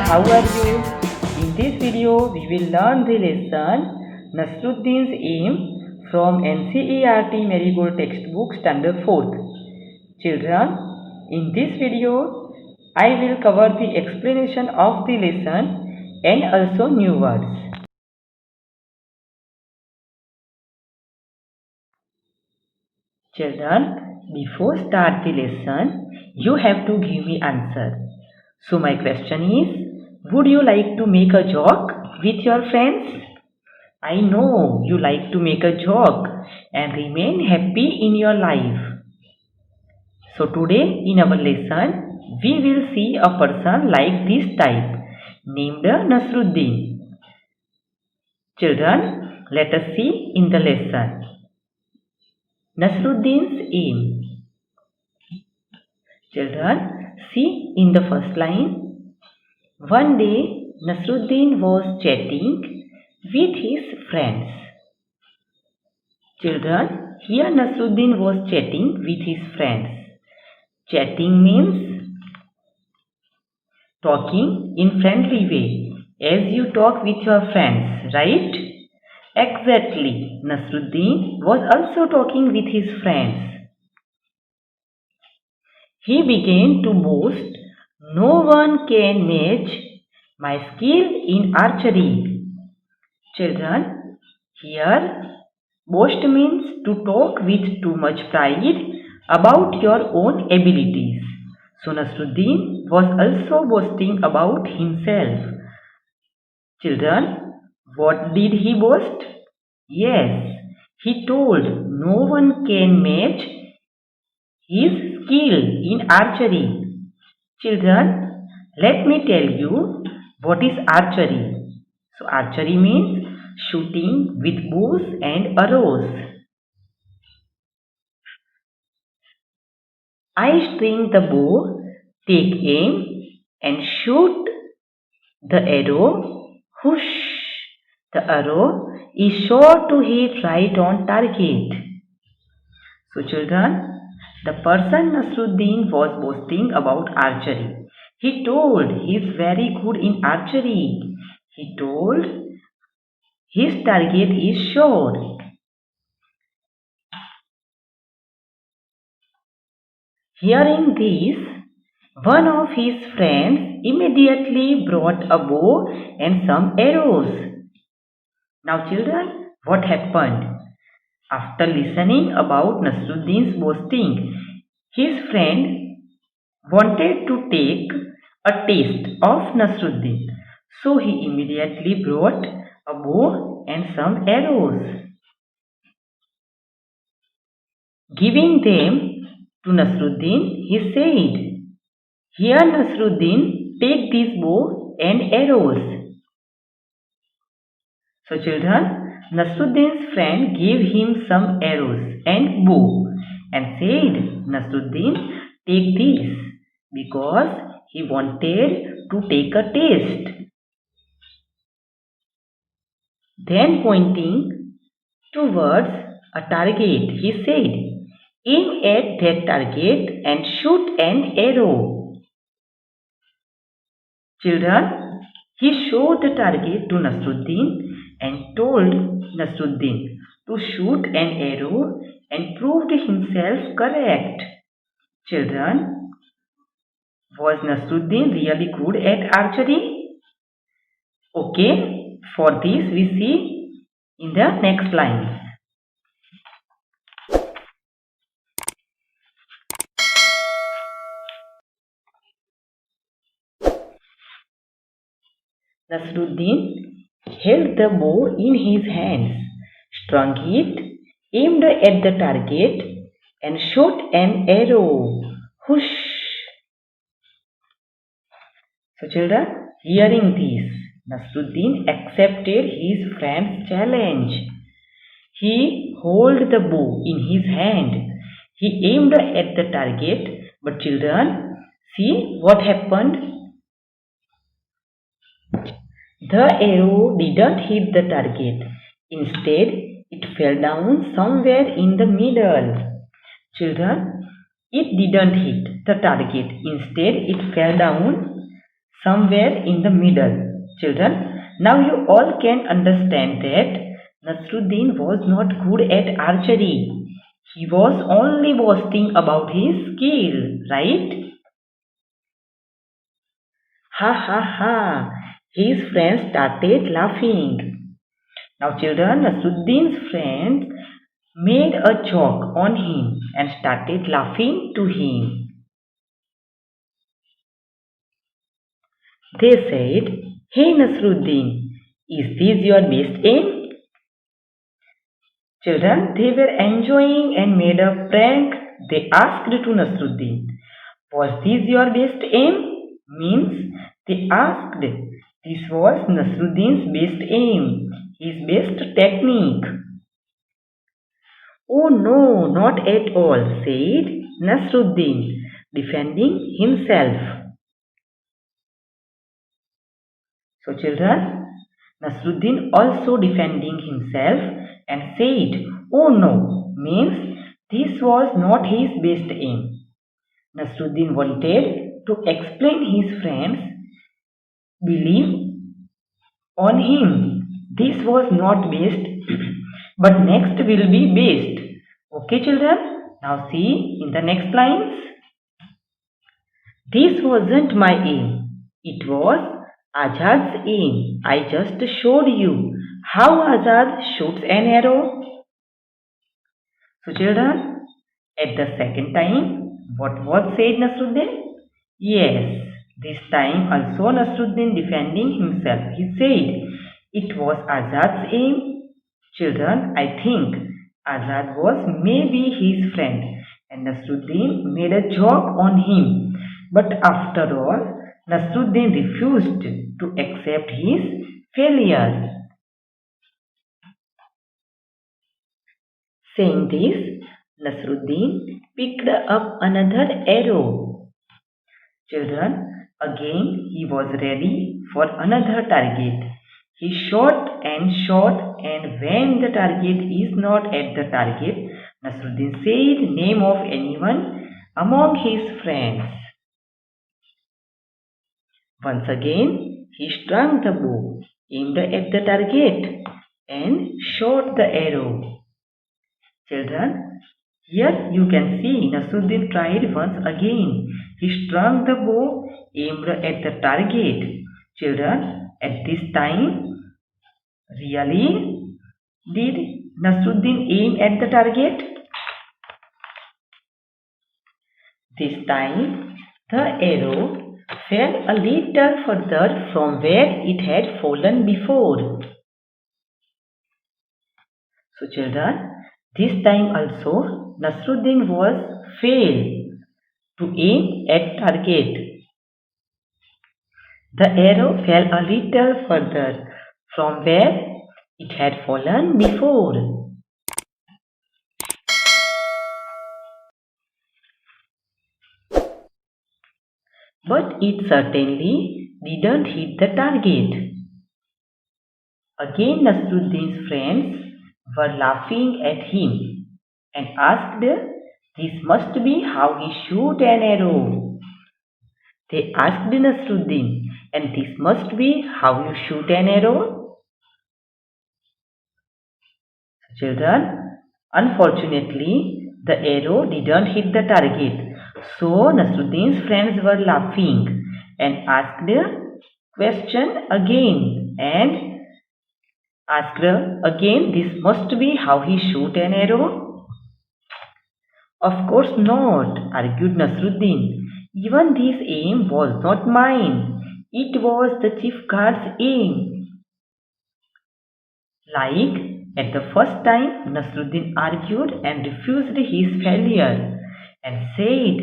how are you? In this video, we will learn the lesson Nasruddin's Aim from NCERT Marigold textbook standard 4th. Children, in this video, I will cover the explanation of the lesson and also new words. Children, before start the lesson, you have to give me answer. So my question is, would you like to make a joke with your friends? I know you like to make a joke and remain happy in your life. So today in our lesson, we will see a person like this type named Nasruddin. Children, let us see in the lesson. Nasruddin's aim. Children, see in the first line. One day, Nasruddin was chatting with his friends. Children, here Nasruddin was chatting with his friends. Chatting means talking in friendly way, as you talk with your friends, right? Exactly, Nasruddin was also talking with his friends. He began to boast, "No one can match my skill in archery." Children, here boast means to talk with too much pride about your own abilities. So Nasruddin was also boasting about himself. Children, what did he boast? Yes, he told no one can match his skill in archery. Children, let me tell you what is archery. So archery means shooting with bows and arrows. I string the bow, take aim and shoot the arrow. Whoosh! The arrow is sure to hit right on target. So children, the person Nasruddin was boasting about archery. He told he is very good in archery. He told his target is sure. Hearing this, one of his friends immediately brought a bow and some arrows. Now children, what happened? After listening about Nasruddin's boasting, his friend wanted to take a taste of Nasruddin. So he immediately brought a bow and some arrows. Giving them to Nasruddin, he said, "Here Nasruddin, take this bow and arrows." So children, Nasruddin's friend gave him some arrows and bow and said, "Nasruddin, take this," because he wanted to take a taste. Then pointing towards a target, he said, "Aim at that target and shoot an arrow." Children, he showed the target to Nasruddin and told Nasruddin to shoot an arrow and proved himself correct. Children, was Nasruddin really good at archery? Okay, for this we see in the next lines. Nasruddin held the bow in his hands, strung it, aimed at the target, and shot an arrow. Whoosh! So children, hearing this, Nasruddin accepted his friend's challenge. He held the bow in his hand. He aimed at the target, but children, see what happened? The arrow didn't hit the target. Instead, it fell down somewhere in the middle. Children, it didn't hit the target. Instead, it fell down somewhere in the middle. Children, now you all can understand that Nasruddin was not good at archery. He was only boasting about his skill, right? Ha ha ha! His friends started laughing. Now children, Nasruddin's friends made a joke on him and started laughing to him. They said, "Hey Nasruddin, is this your best aim?" Children, they were enjoying and made a prank. They asked to Nasruddin, "Was this your best aim?" Means they asked. This was Nasruddin's best aim, his best technique. "Oh no, not at all," said Nasruddin, defending himself. So children, Nasruddin also defending himself and said, "Oh no," means this was not his best aim. Nasruddin wanted to explain his friends' belief on him. This was not best, but next will be best. Okay children, now see in the next lines. "This wasn't my aim. It was Azad's aim. I just showed you how Azad shoots an arrow." So children, at the second time, what was said Nasruddin? Yes, this time also Nasruddin defending himself. He said, "It was Azad's aim." Children, I think Azad was maybe his friend and Nasruddin made a joke on him. But after all, Nasruddin refused to accept his failure. Saying this, Nasruddin picked up another arrow. Children, again he was ready for another target. He shot, and when the target is not at the target, Nasruddin said name of anyone among his friends. Once again, he strung the bow, aimed at the target, and shot the arrow. Children, here you can see Nasruddin tried once again. He strung the bow, aimed at the target. Children, at this time, really, did Nasruddin aim at the target? This time, the arrow fell a little further from where it had fallen before. So children, this time also Nasruddin was failed to aim at target. The arrow fell a little further from where it had fallen before. But it certainly didn't hit the target. Again Nasruddin's friends were laughing at him and asked, "This must be how he shoot an arrow." They asked Nasruddin, "And this must be how you shoot an arrow?" Children, unfortunately, the arrow didn't hit the target. So Nasruddin's friends were laughing and asked the question again this must be how he shoot an arrow? "Of course not," argued Nasruddin. "Even this aim was not mine. It was the chief guard's aim." Like at the first time, Nasruddin argued and refused his failure and said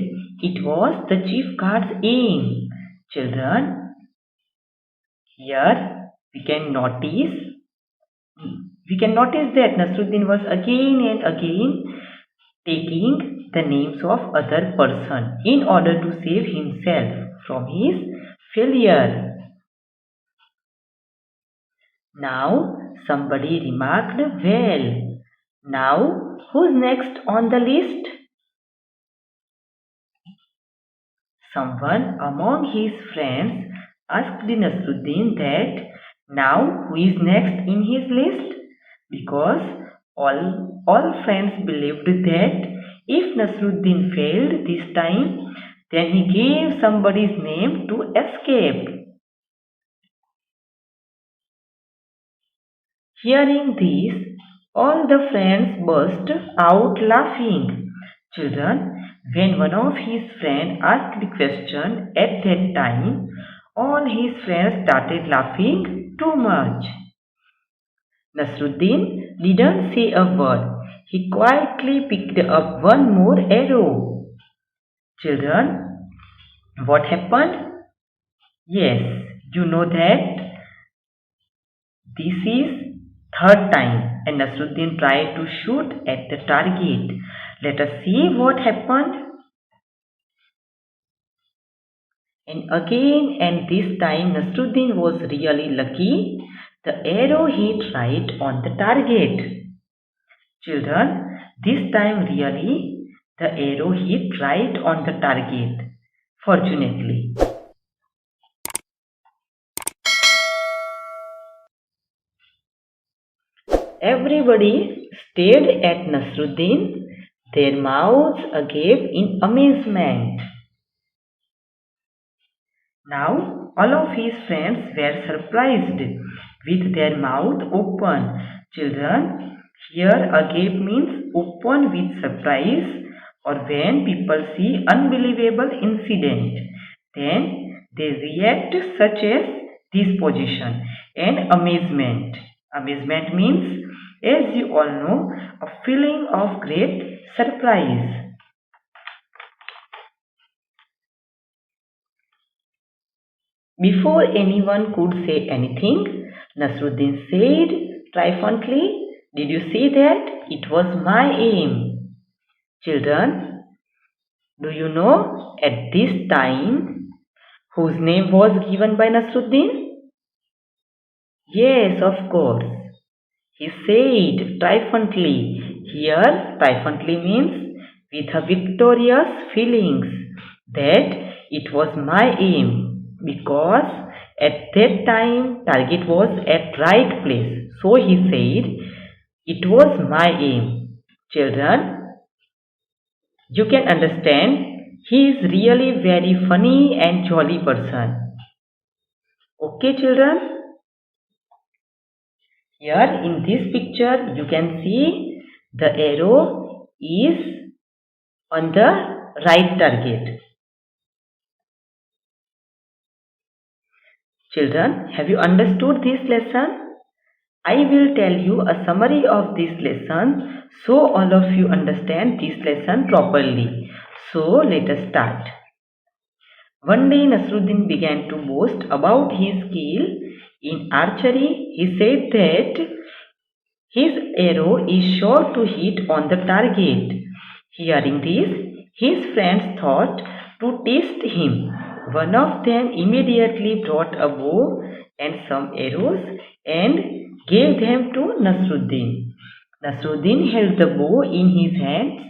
it was the chief guard's aim. Children, here we can notice that Nasruddin was again and again taking the names of other person in order to save himself from his failure. Now somebody remarked, "Well, now who's next on the list?" Someone among his friends asked Nasruddin that now who is next in his list, because all friends believed that if Nasruddin failed this time, then he gave somebody's name to escape. Hearing this, all the friends burst out laughing. Children, when one of his friends asked the question at that time, all his friends started laughing too much. Nasruddin didn't say a word. He quietly picked up one more arrow. Children, what happened? Yes, you know that this is third time and Nasruddin tried to shoot at the target. Let us see what happened. And again, and this time Nasruddin was really lucky. The arrow hit right on the target. Children, this time really the arrow hit right on the target, fortunately. Everybody stared at Nasruddin, their mouths agape in amazement. Now all of his friends were surprised with their mouth open. Children, here agape means open with surprise, or when people see unbelievable incident, then they react such as this position and amazement. Amazement means, as you all know, a feeling of great surprise. Before anyone could say anything, Nasruddin said triumphantly, "Did you see that? It was my aim." Children, do you know at this time whose name was given by Nasruddin? Yes, of course. He said triumphantly. Here, triumphantly means with a victorious feelings that it was my aim, because at that time target was at right place. So he said, it was my aim. Children, you can understand he is really very funny and jolly person. Okay, children? Here in this picture you can see the arrow is on the right target. Children, have you understood this lesson? I will tell you a summary of this lesson so all of you understand this lesson properly. So let us start. One day Nasruddin began to boast about his skill in archery. He said that his arrow is sure to hit on the target. Hearing this, his friends thought to test him. One of them immediately brought a bow and some arrows and gave them to Nasruddin. Nasruddin held the bow in his hands,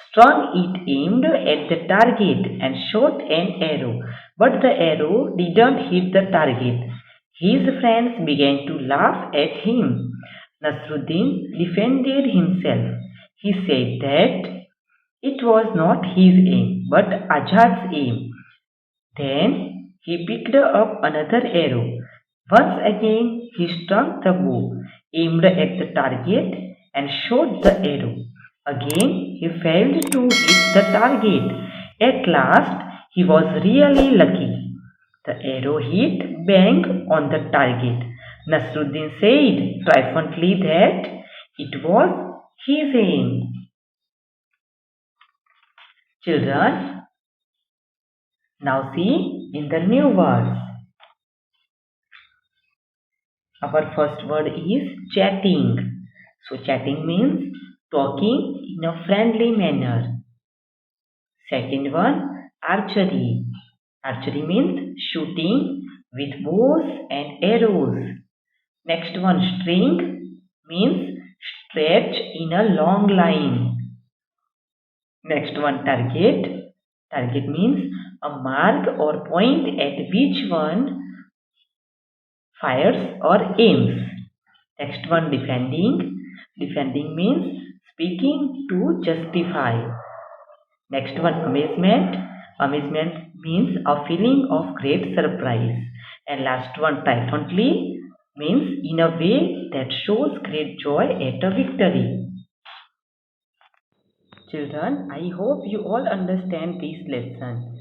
strung it aimed at the target and shot an arrow, but the arrow didn't hit the target. His friends began to laugh at him. Nasruddin defended himself. He said that it was not his aim, but Azad's aim. Then he picked up another arrow. Once again he struck the bow, aimed at the target and shot the arrow. Again he failed to hit the target. At last he was really lucky. The arrow hit bang on the target. Nasruddin said triumphantly that it was his aim. Children, now see in the new words. Our first word is chatting. So chatting means talking in a friendly manner. Second one, archery. Archery means shooting with bows and arrows. Next one, string means stretch in a long line. Next one, target. Target means a mark or point at which one fires or aims. Next one, defending. Defending means speaking to justify. Next one, amazement. Amazement means a feeling of great surprise. And last one, triumphantly means in a way that shows great joy at a victory. Children, I hope you all understand this lesson.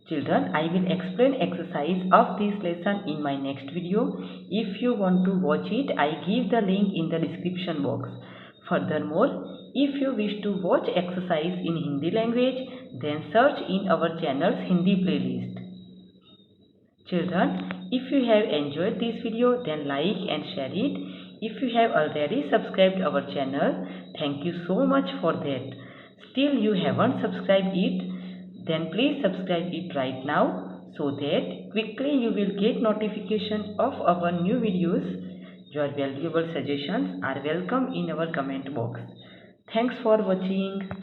Children, I will explain exercise of this lesson in my next video. If you want to watch it, I give the link in the description box. Furthermore, if you wish to watch exercise in Hindi language, then search in our channel's Hindi playlist. Children, if you have enjoyed this video, then like and share it. If you have already subscribed our channel, thank you so much for that. Still you haven't subscribed it, then please subscribe it right now so that quickly you will get notification of our new videos. Your valuable suggestions are welcome in our comment box. Thanks for watching.